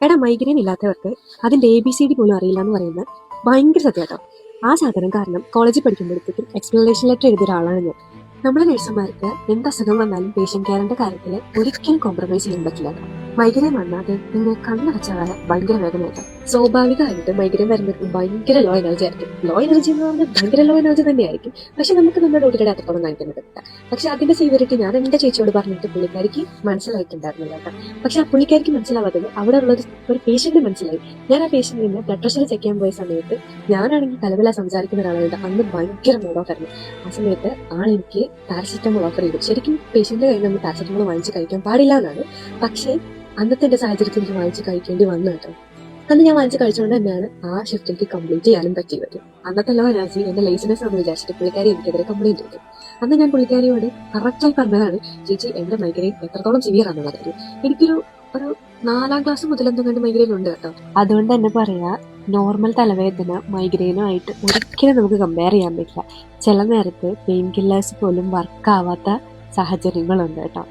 എടാ, മൈഗ്രെയിൻ ഇല്ലാത്തവർക്ക് അതിന്റെ ABCD പോലും അറിയില്ല എന്ന് പറയുന്നത് ഭയങ്കര സത്യമാട്ടോ. ആ സാധനം കാരണം കോളേജിൽ പഠിക്കുമ്പോഴത്തേക്കും എക്സ്പ്ലനേഷൻ ലെറ്റർ എഴുതിയ ഒരാളാണ് ഞാൻ. നമ്മളെ നഴ്സുമാർക്ക് എന്ത് അസുഖം വന്നാലും പേഷ്യന്റ് കെയറിന്റെ കാര്യത്തിൽ ഒരിക്കലും കോംപ്രമൈസ് ചെയ്യാൻ പറ്റില്ല. മൈഗ്രെയിൻ വന്നാൽ അത് നിങ്ങൾ കണ്ണടച്ചാൽ ഭയങ്കര വേദനയായിരിക്കും. സ്വാഭാവികമായിട്ട് മൈഗ്രെയിൻ വരുന്നവർക്ക് ഭയങ്കര ലോ എനർജി ആയിരിക്കും. ലോ എനർജി എന്ന് പറഞ്ഞാൽ ഭയങ്കര ലോ എനർജി തന്നെയായിരിക്കും. പക്ഷെ നമുക്ക് നമ്മുടെ ഡോക്ടറുടെ അത്രത്തോളം കാണിക്കുന്നത്. പക്ഷെ അതിന്റെ സീവറിറ്റി ഞാൻ എന്റെ ചേച്ചിയോട് പറഞ്ഞിട്ട് പുള്ളിക്കാരിക്ക് മനസ്സിലായിട്ടുണ്ടായിരുന്നില്ല കേട്ടോ. പക്ഷെ ആ പുള്ളിക്കാരിക്ക് മനസ്സിലാവാത്തത് അവിടെ ഉള്ളത് ഒരു പേഷ്യന്റ് മനസ്സിലായി. ഞാൻ ആ പേഷ്യന്റിന് ബ്ലഡ് പ്രഷർ ചെക്ക് ചെയ്യാൻ പോയ സമയത്ത് ഞാനാണെങ്കിൽ കലവില സംസാരിക്കുന്ന ഒരാളുണ്ട്. അന്ന് ഭയങ്കര മൂഡ് ഓഫ് ആയിരുന്നു. ആ സമയത്ത് ആളെനിക്ക് പാരസിറ്റമോൾ ഓഫർ ചെയ്തു. ശരിക്കും പേഷ്യന്റ് കയ്യിൽ നമ്മൾ പാരസിറ്റമോൾ വാങ്ങിച്ച് കഴിക്കാൻ പാടില്ല എന്നാണ്. പക്ഷേ അന്നത്തെ എന്റെ സാഹചര്യത്തിൽ എനിക്ക് വാങ്ങിച്ച് കഴിക്കേണ്ടി വന്നു കേട്ടോ. അന്ന് ഞാൻ വാങ്ങിച്ച് കഴിച്ചുകൊണ്ട് തന്നെയാണ് ആ ഷിഫ്റ്റിലേക്ക് കംപ്ലീറ്റ് ചെയ്യാനും പറ്റിയത്. അന്നത്തെ ലോ എനർജി എന്റെ ലേസിനെസ് എന്ന് വിചാരിച്ചിട്ട് പുള്ളിക്കാരി എനിക്കെതിരെ കംപ്ലൈന്റ് ചെയ്തു. അന്ന് ഞാൻ പുള്ളിക്കാരിയോട് കറക്റ്റായി പറഞ്ഞതാണ്, ചേച്ചി എന്റെ മൈഗ്രെയിൻ എത്രത്തോളം സിവിയർ ആണെന്നുള്ള കാര്യം. എനിക്കൊരു 4ാം ക്ലാസ് മുതൽ എന്തെങ്കിലും മൈഗ്രെയിൻ ഉണ്ട് കേട്ടോ. അതുകൊണ്ട് തന്നെ പറയാ, നോർമൽ തലവേദന മൈഗ്രെയിനുമായിട്ട് ഒരിക്കലും നമുക്ക് കമ്പയർ ചെയ്യാൻ പറ്റില്ല. ചില നേരത്ത് പെയിൻ കില്ലേഴ്സ് പോലും വർക്ക് ആവാത്ത സാഹചര്യങ്ങളുണ്ട് കേട്ടോ.